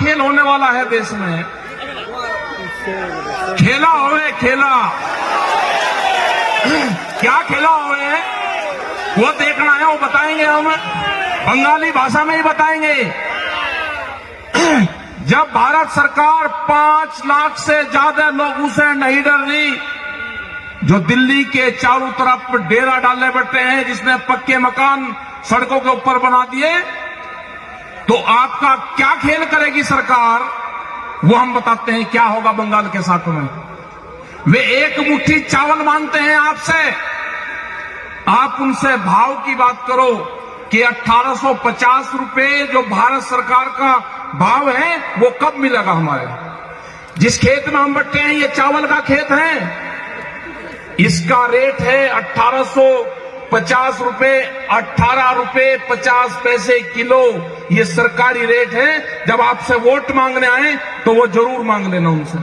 खेल होने वाला है देश में, खेला होवे खेला, क्या खेला होवे वो देखना है, वो बताएंगे हम, बंगाली भाषा में ही बताएंगे। जब भारत सरकार 5 लाख से ज्यादा लोगों से नहीं डर रही, जो दिल्ली के चारों तरफ डेरा डालने बैठे हैं, जिसने पक्के मकान सड़कों के ऊपर बना दिए, तो आपका क्या खेल करेगी सरकार, वो हम बताते हैं क्या होगा बंगाल के साथ में। वे एक मुट्ठी चावल मांगते हैं आपसे, आप उनसे भाव की बात करो कि 1850 रुपए जो भारत सरकार का भाव है वो कब मिलेगा हमारे। जिस खेत में हम बैठे हैं ये चावल का खेत है, इसका रेट है 1850 रुपए, 18 रुपए 50 पैसे किलो, ये सरकारी रेट है। जब आपसे वोट मांगने आए तो वो जरूर मांग लेना उनसे।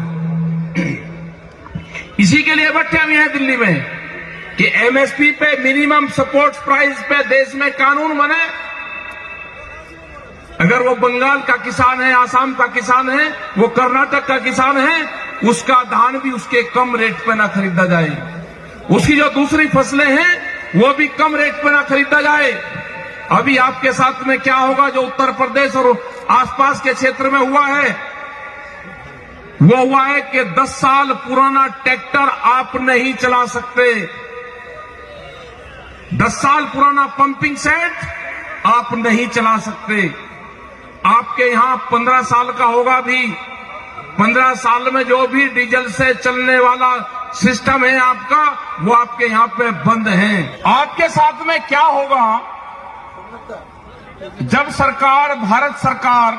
इसी के लिए बैठे हुए हैं दिल्ली में कि एमएसपी पे, मिनिमम सपोर्ट प्राइस पे देश में कानून बने। अगर वो बंगाल का किसान है, आसाम का किसान है, वो कर्नाटक का किसान है, उसका धान भी उसके कम रेट पे ना खरीदा जाए, उसकी जो दूसरी फसलें हैं वो भी कम रेट पे ना खरीदा जाए। अभी आपके साथ में क्या होगा, जो उत्तर प्रदेश और आसपास के क्षेत्र में हुआ है, वो हुआ है कि 10 साल पुराना ट्रैक्टर आप नहीं चला सकते, 10 साल पुराना पंपिंग सेट आप नहीं चला सकते। आपके यहां 15 साल का होगा भी, 15 साल में जो भी डीजल से चलने वाला सिस्टम है आपका, वो आपके यहां पे बंद है। आपके साथ में क्या होगा जब सरकार, भारत सरकार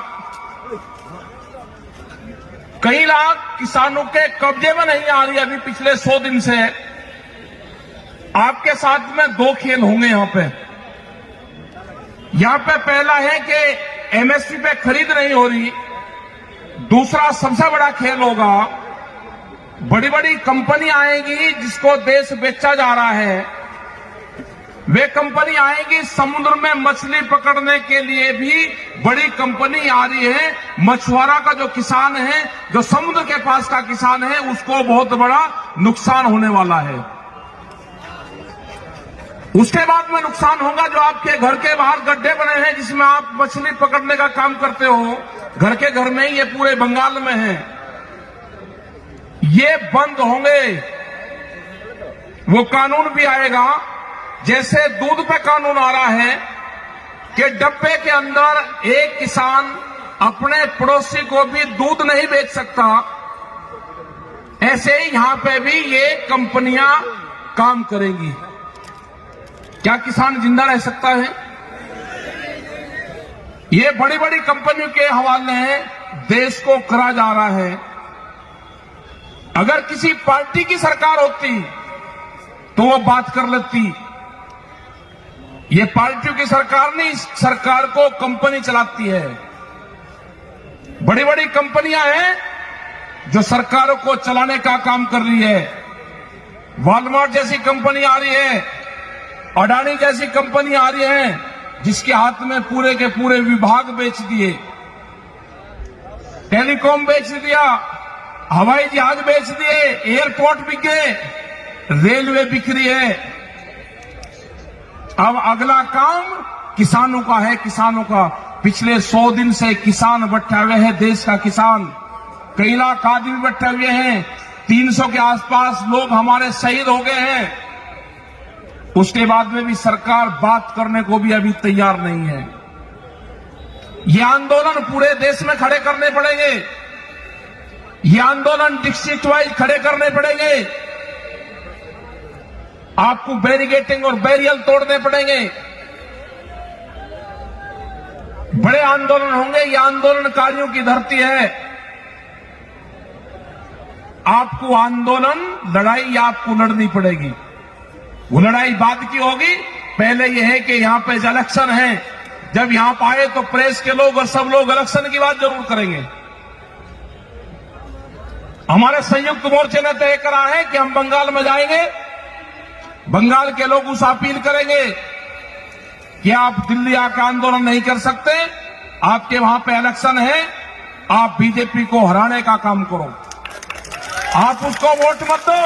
कई लाख किसानों के कब्जे में नहीं आ रही अभी पिछले 100 दिन से। आपके साथ में 2 खेल होंगे यहां पे पहला है कि एमएसपी पे खरीद नहीं हो रही, दूसरा सबसे बड़ा खेल होगा, बड़ी बड़ी कंपनी आएगी जिसको देश बेचा जा रहा है, वे कंपनी आएगी समुद्र में मछली पकड़ने के लिए भी बड़ी कंपनी आ रही है। मछुआरा का जो किसान है, जो समुद्र के पास का किसान है, उसको बहुत बड़ा नुकसान होने वाला है। उसके बाद में नुकसान होगा जो आपके घर के बाहर गड्ढे बने हैं जिसमें आप मछली पकड़ने का काम करते हो, घर के घर में ही, ये पूरे बंगाल में है, ये बंद होंगे। वो कानून भी आएगा, जैसे दूध पे कानून आ रहा है कि डब्बे के अंदर एक किसान अपने पड़ोसी को भी दूध नहीं बेच सकता, ऐसे ही यहां पे भी ये कंपनियां काम करेंगी। क्या किसान जिंदा रह सकता है? ये बड़ी बड़ी कंपनियों के हवाले देश को करा जा रहा है। अगर किसी पार्टी की सरकार होती तो वो बात कर लेती, ये पार्टियों की सरकार नहीं, सरकार को कंपनी चलाती है। बड़ी बड़ी कंपनियां हैं जो सरकारों को चलाने का काम कर रही है। वॉलमार्ट जैसी कंपनी आ रही है, अडानी जैसी कंपनी आ रही है, जिसके हाथ में पूरे के पूरे विभाग बेच दिए, टेलीकॉम बेच दिया, हवाई जहाज बेच दिए, एयरपोर्ट बिक गए, रेलवे बिक रही है। अब अगला काम किसानों का है, किसानों का। पिछले 100 दिन से किसान बैठे हुए हैं, देश का किसान, कई लाख आदमी बैठे हुए हैं, 300 के आसपास लोग हमारे शहीद हो गए हैं। उसके बाद में भी सरकार बात करने को भी अभी तैयार नहीं है। ये आंदोलन पूरे देश में खड़े करने पड़ेंगे, ये आंदोलन डिस्ट्रिक्ट वाइज खड़े करने पड़ेंगे। आपको बैरिकेडिंग और बैरियल तोड़ने पड़ेंगे, बड़े आंदोलन होंगे। ये आंदोलनकारियों की धरती है। आपको आंदोलन, लड़ाई आपको लड़नी पड़ेगी। वो लड़ाई बाद की होगी, पहले यह है कि यहां पे इलेक्शन है। जब यहां पर आए तो प्रेस के लोग और सब लोग इलेक्शन की बात जरूर करेंगे। हमारे संयुक्त मोर्चे ने तय करा है कि हम बंगाल में जाएंगे, बंगाल के लोग उस अपील करेंगे कि आप दिल्ली आकर आंदोलन नहीं कर सकते, आपके वहां पे इलेक्शन है, आप बीजेपी को हराने का काम करो। आप उसको वोट मत दो,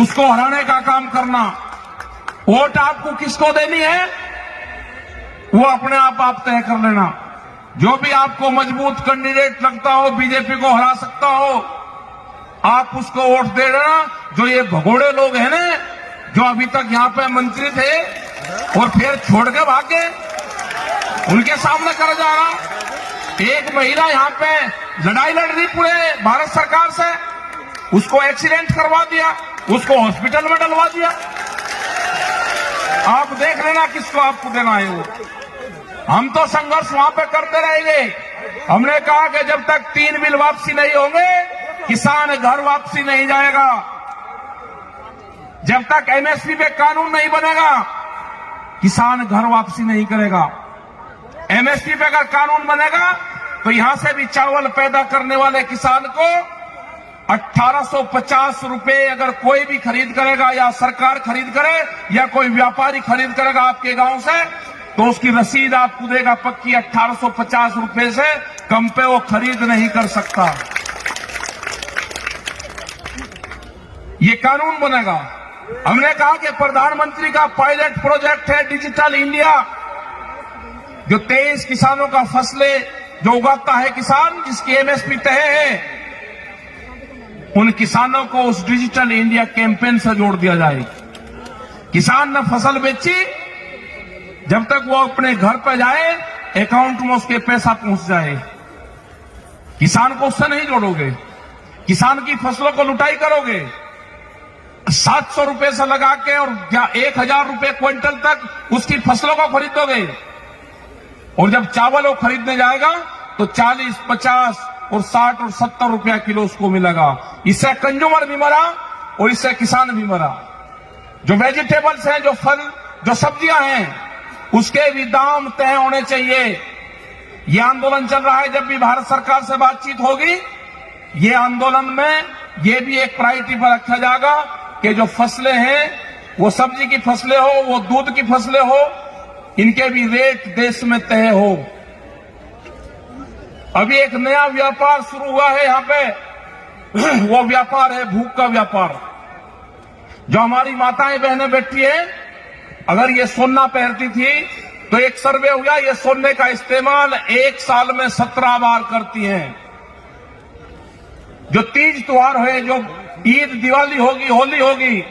उसको हराने का काम करना। वोट आपको किसको देनी है वो अपने आप तय कर लेना। जो भी आपको मजबूत कैंडिडेट लगता हो, बीजेपी को हरा सकता हो, आप उसको वोट दे देना। जो ये भगोड़े लोग हैं ना, जो अभी तक यहां पे मंत्री थे और फिर छोड़ के भागे, उनके सामने कर जा रहा। एक महिला यहां पे लड़ाई लड़ रही पूरे भारत सरकार से, उसको एक्सीडेंट करवा दिया, उसको हॉस्पिटल में डलवा दिया। आप देख लेना किसको आपको देना है वो। हम तो संघर्ष वहां पे करते रहेंगे। हमने कहा कि जब तक 3 बिल वापसी नहीं होंगे, किसान घर वापसी नहीं जाएगा। जब तक एमएसपी पे कानून नहीं बनेगा, किसान घर वापसी नहीं करेगा। एमएसपी पे अगर कानून बनेगा तो यहां से भी चावल पैदा करने वाले किसान को 1850 रुपए अगर कोई भी खरीद करेगा, या सरकार खरीद करे या कोई व्यापारी खरीद करेगा आपके गांव से, तो उसकी रसीद आपको देगा पक्की। 1850 रुपए से कम पे वो खरीद नहीं कर सकता। ये कानून बनेगा। हमने कहा कि प्रधानमंत्री का पायलट प्रोजेक्ट है डिजिटल इंडिया, जो 23 किसानों का फसलें जो उगाता है किसान, जिसकी एमएसपी तय है, उन किसानों को उस डिजिटल इंडिया कैंपेन से जोड़ दिया जाए। किसान ने फसल बेची, जब तक वो अपने घर पर जाए अकाउंट में उसके पैसा पहुंच जाए। किसान को उससे नहीं जोड़ोगे, किसान की फसलों को लुटाई करोगे। 700 रुपए से लगा के और 1000 रुपए क्विंटल तक उसकी फसलों को खरीदोगे, और जब चावल वो खरीदने जाएगा तो 40, 50 और 60 और 70 रुपया किलो उसको मिलेगा। इससे कंज्यूमर भी मरा और इससे किसान भी मरा। जो वेजिटेबल्स हैं, जो फल, जो सब्जियां हैं, उसके भी दाम तय होने चाहिए। ये आंदोलन चल रहा है। जब भी भारत सरकार से बातचीत होगी, ये आंदोलन में ये भी एक प्रायोरिटी पर रखा जाएगा कि जो फसलें हैं, वो सब्जी की फसलें हो, वो दूध की फसलें हो, इनके भी रेट देश में तय हो। अभी एक नया व्यापार शुरू हुआ है यहां पे, वो व्यापार है भूख का व्यापार। जो हमारी माताएं बहनें बैठी हैं, अगर ये सोना पहनती थी तो एक सर्वे हुआ, ये सोने का इस्तेमाल एक साल में 17 बार करती हैं। जो तीज त्योहार है, जो ईद, दिवाली होगी, होली होगी,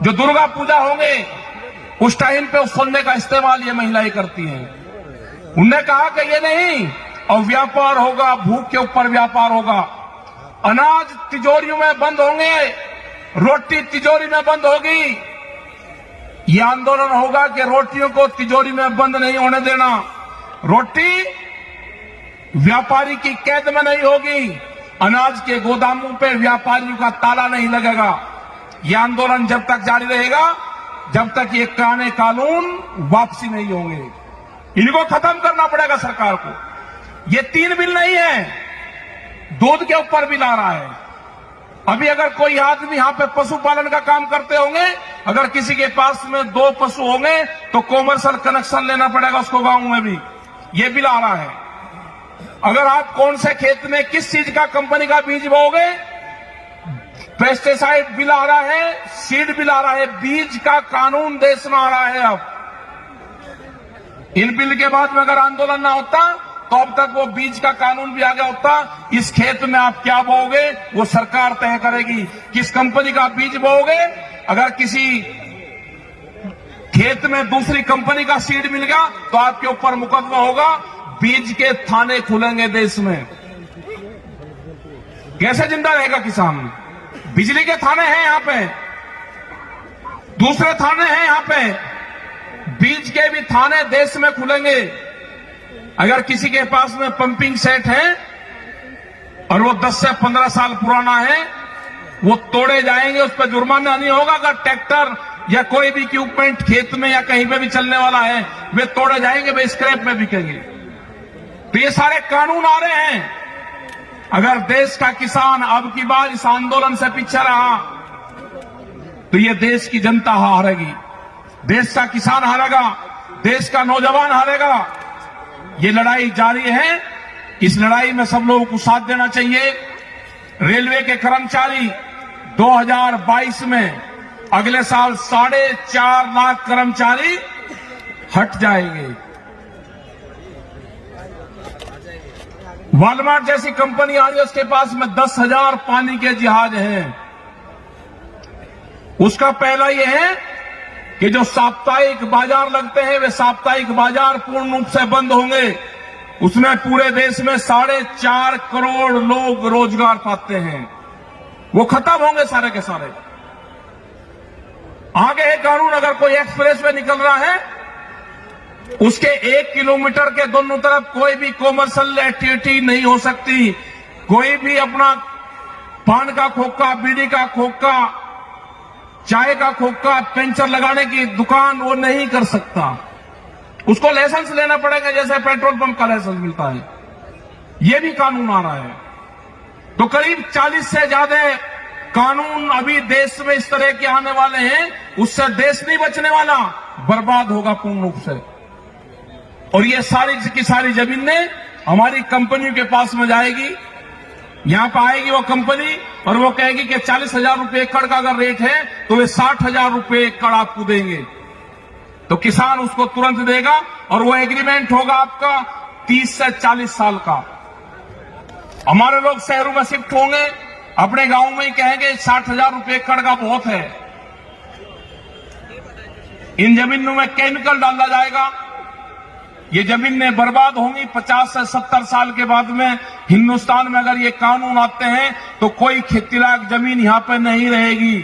जो दुर्गा पूजा होंगे, उस टाइम पे उस सोने का इस्तेमाल ये महिलाएं करती हैं। उन्होंने कहा कि ये नहीं, और व्यापार होगा, भूख के ऊपर व्यापार होगा। अनाज तिजोरियों में बंद होंगे, रोटी तिजोरी में बंद होगी। ये आंदोलन होगा कि रोटियों को तिजोरी में बंद नहीं होने देना। रोटी व्यापारी की कैद में नहीं होगी। अनाज के गोदामों पे व्यापारियों का ताला नहीं लगेगा। यह आंदोलन जब तक जारी रहेगा, जब तक ये पुराने कानून वापसी नहीं होंगे। इनको खत्म करना पड़ेगा सरकार को। ये 3 बिल नहीं है, दूध के ऊपर बिल आ रहा है। अभी अगर कोई आदमी यहां पे पशुपालन का काम करते होंगे, अगर किसी के पास में 2 पशु होंगे तो कॉमर्शियल कनेक्शन लेना पड़ेगा उसको गांव में भी। ये बिल आ रहा है। अगर आप कौन से खेत में किस चीज का कंपनी का बीज बोओगे, पेस्टिसाइड बिल आ रहा है, सीड बिल आ रहा है, बीज का कानून देश में आ रहा है। अब इन बिल के बाद में अगर आंदोलन ना होता तो अब तक वो बीज का कानून भी आ गया होता। इस खेत में आप क्या बोओगे वो सरकार तय करेगी। किस कंपनी का बीज बोओगे, अगर किसी खेत में दूसरी कंपनी का सीड मिल गया तो आपके ऊपर मुकदमा होगा। बीज के थाने खुलेंगे देश में। कैसे जिंदा रहेगा किसान? बिजली के थाने हैं यहां पे, दूसरे थाने हैं यहां पे, बीज के भी थाने देश में खुलेंगे। अगर किसी के पास में पंपिंग सेट है और वो 10 से 15 साल पुराना है, वो तोड़े जाएंगे, उस पर जुर्माना नहीं होगा। अगर ट्रैक्टर या कोई भी इक्विपमेंट खेत में या कहीं पे भी चलने वाला है, वे तोड़े जाएंगे, वे स्क्रैप में बिकेंगे। तो ये सारे कानून आ रहे हैं। अगर देश का किसान अब की बार इस आंदोलन से पीछे रहा तो ये देश की जनता हारेगी, देश का किसान हारेगा, देश का नौजवान हारेगा। ये लड़ाई जारी है। इस लड़ाई में सब लोगों को साथ देना चाहिए। रेलवे के कर्मचारी 2022 में अगले साल 4.5 लाख कर्मचारी हट जाएंगे। वॉलमार्ट जैसी कंपनी आ रही है, उसके पास में 10,000 पानी के जहाज हैं। उसका पहला यह है कि जो साप्ताहिक बाजार लगते हैं वे साप्ताहिक बाजार पूर्ण रूप से बंद होंगे। उसमें पूरे देश में 4.5 करोड़ लोग रोजगार पाते हैं, वो खत्म होंगे सारे के सारे। आगे है कानून, अगर कोई एक्सप्रेस वे निकल रहा है उसके 1 किलोमीटर के दोनों तरफ कोई भी कॉमर्शियल एक्टिविटी नहीं हो सकती। कोई भी अपना पान का खोखा, बीड़ी का खोखा, चाय का खोखा, पंचर लगाने की दुकान वो नहीं कर सकता। उसको लाइसेंस लेना पड़ेगा, जैसे पेट्रोल पंप का लाइसेंस मिलता है। ये भी कानून आ रहा है। तो करीब 40 से ज्यादा कानून अभी देश में इस तरह के आने वाले हैं। उससे देश नहीं बचने वाला, बर्बाद होगा पूर्ण रूप से। और ये सारी की सारी जमीनें हमारी कंपनियों के पास में जाएगी। यहां पर आएगी वो कंपनी और वो कहेगी कि 40,000 रुपए एकड़ का अगर रेट है तो वे 60,000 रुपए एकड़ आपको देंगे। तो किसान उसको तुरंत देगा और वो एग्रीमेंट होगा आपका 30 से 40 साल का। हमारे लोग शहरों में शिफ्ट होंगे, अपने गांव में ही कहेंगे 60,000 रुपए एकड़ का बहुत है। इन जमीनों में केमिकल डाला जाएगा, ये जमीनें बर्बाद होंगी। 50 से 70 साल के बाद में हिंदुस्तान में अगर ये कानून आते हैं तो कोई खेती लायक जमीन यहां पर नहीं रहेगी।